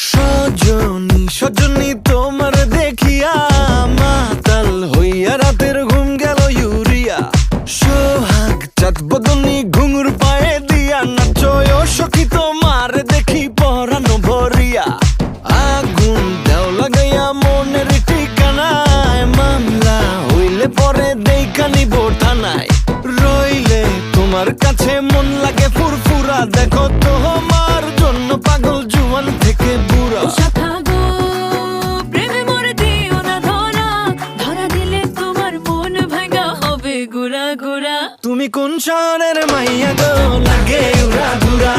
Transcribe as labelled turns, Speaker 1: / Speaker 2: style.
Speaker 1: সজনী সজনী তোমার দেখিয়া মাতাল হইয়া রাতের ঘুম গেল ইউরিয়া। সোহাগ চাঁদ বদনী ঘুঙুর পায়ে দিয়া নাচয় সখী তোমার দেখি পরানো ভরিয়া। আগুন দেও লাগাইয়া মনের ঠিকানায়, মামলা হইলে পরে দেখা নিব থানায়। রইলে তোমার কাছে মন লাগে ফুরফুরা, দেখো তোমার জন্য পাগল জুয়ান থেকে বুড়া। তুমি কোন শহরের মাইয়া গো লাগে উড়া ধুরা।